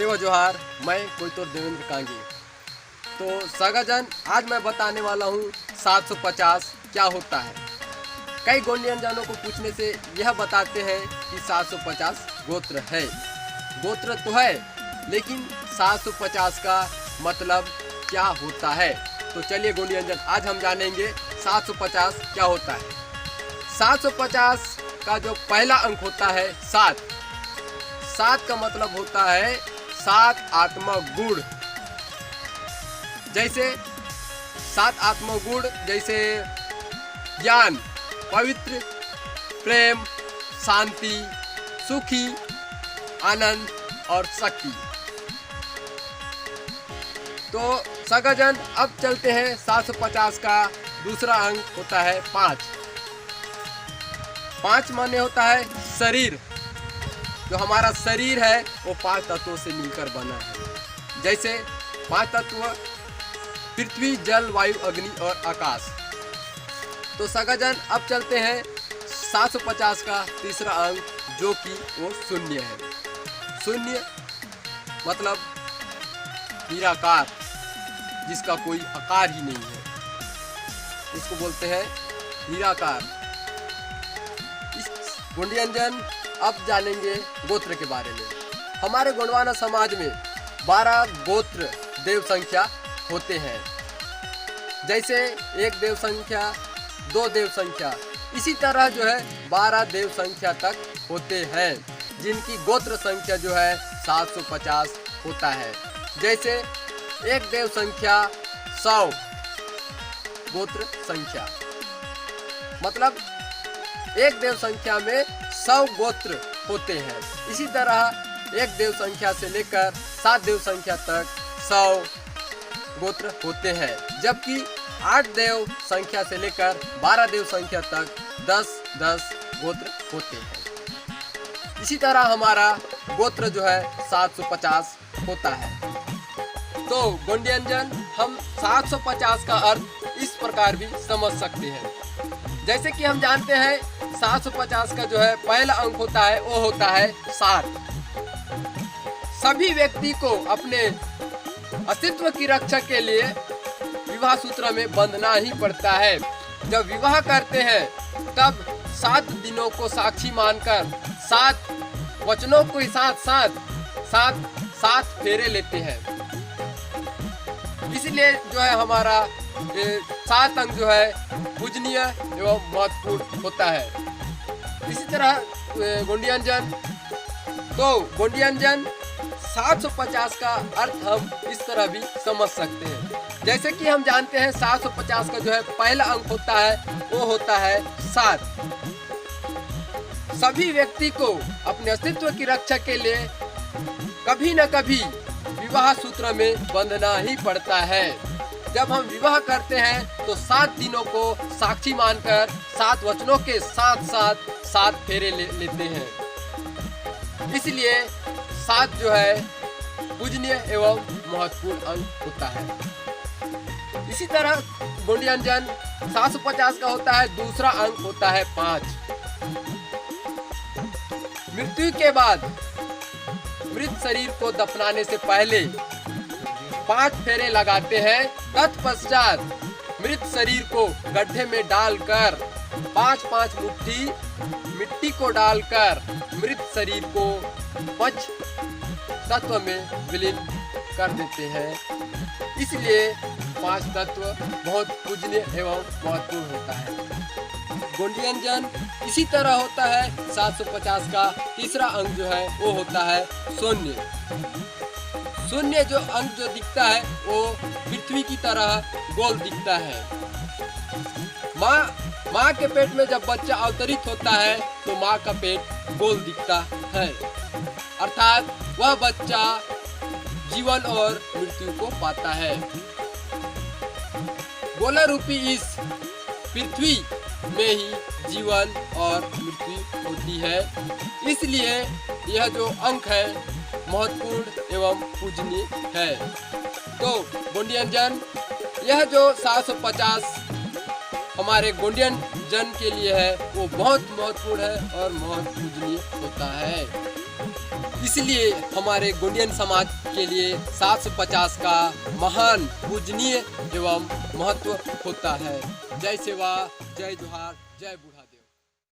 सेवा जोहार। मैं कोयतोर देवेंद्र कांगी। तो सगाजन, आज मैं बताने वाला हूँ 750 क्या होता है। कई गोंडियन जानों को पूछने से यह बताते हैं कि 750 गोत्र है। गोत्र तो है, लेकिन 750 का मतलब क्या होता है। तो चलिए गोंडियन जन, आज हम जानेंगे 750 क्या होता है। 750 का जो पहला अंक होता है 7। 7 का मतलब होता है 7 आत्मा गुण। जैसे 7 आत्मा गुण, जैसे ज्ञान, पवित्र, प्रेम, शांति, सुखी, आनंद और शक्ति। तो सगाजन, अब चलते हैं 750 का दूसरा अंक होता है 5। 5 माने होता है शरीर। जो हमारा शरीर है वो 5 तत्वों से मिलकर बना है। जैसे 5 तत्व पृथ्वी, जल, वायु, अग्नि और आकाश। तो सगाजन, अब चलते हैं 750 का तीसरा अंक, जो कि वो शून्य है। शून्य मतलब निराकार, जिसका कोई आकार ही नहीं है, इसको बोलते हैं निराकार। इस गोंडियन जन, अब जानेंगे गोत्र के बारे में। हमारे गोंडवाना समाज में 12 गोत्र देव संख्या होते हैं। जैसे 1 देव संख्या, 2 देव संख्या, इसी तरह जो है 12 देव संख्या तक होते हैं, जिनकी गोत्र संख्या जो है 750 होता है। जैसे 1 देव संख्या 100 गोत्र संख्या, मतलब 1 देव संख्या में 100 गोत्र होते हैं। इसी तरह 1 देव संख्या से लेकर 7 देव संख्या तक 100 गोत्र होते हैं, जबकि 8 देव संख्या से लेकर 12 देव संख्या तक 10-10 गोत्र होते हैं। इसी तरह हमारा गोत्र जो है 750 होता है। तो गोंडियन जन, हम 750 का अर्थ इस प्रकार भी समझ सकते हैं। जैसे कि हम जानते हैं 750 का जो है पहला अंक होता है वो होता है 7। सभी व्यक्ति को अपने अस्तित्व की रक्षा के लिए विवाह सूत्र में बंधना ही पड़ता है। जब विवाह करते हैं तब 7 दिनों को साक्षी मानकर 7 वचनों के साथ फेरे लेते हैं। इसलिए जो है हमारा 7 अंक जो है पूजनीय एवं महत्वपूर्ण होता है। इसी तरह गोंडियन जन, तो गोंडियन जन 750 का अर्थ हम इस तरह भी समझ सकते हैं। जैसे कि हम जानते हैं 750 का जो है पहला अंक होता है वो होता है 7। सभी व्यक्ति को अपने अस्तित्व की रक्षा के लिए कभी न कभी विवाह सूत्र में बंधना ही पड़ता है। जब हम विवाह करते हैं तो 7 दिनों को साक्षी मानकर 7 वचनों के साथ 7 फेरे लेते हैं। इसलिए 7 जो है पूजनीय एवं महत्वपूर्ण अंक होता है। इसी तरह गोंडियन जन 750 का होता है दूसरा अंक होता है 5। मृत्यु के बाद मृत शरीर को दफनाने से पहले 5 फेरे लगाते हैं। तत्पश्चात मृत शरीर को गड्ढे में डालकर 5-5 मुट्ठी मिट्टी को डालकर मृत शरीर को पंच तत्व में विलीन कर देते हैं। इसलिए 5 तत्व बहुत पूजनीय एवं महत्वपूर्ण होता है। गोंडियन जन, इसी तरह होता है 750 का तीसरा अंक जो है वो होता है शून्य। शून्य जो अंक जो दिखता है वो पृथ्वी की तरह गोल दिखता है। माँ के पेट में जब बच्चा अवतरित होता है तो माँ का पेट गोल दिखता है, अर्थात वह बच्चा जीवन और मृत्यु को पाता है। गोला रूपी इस पृथ्वी में ही जीवन और मृत्यु होती है। इसलिए यह जो अंक है महत्वपूर्ण एवं पूजनीय है। तो गोंडियन जन, यह जो 750 हमारे गोंडियन जन के लिए है वो बहुत महत्वपूर्ण है और बहुत पूजनीय होता है। इसलिए हमारे गोंडियन समाज के लिए 750 का महान पूजनीय एवं महत्व होता है। जय सेवा, जय जोहार, जय बूढ़ा।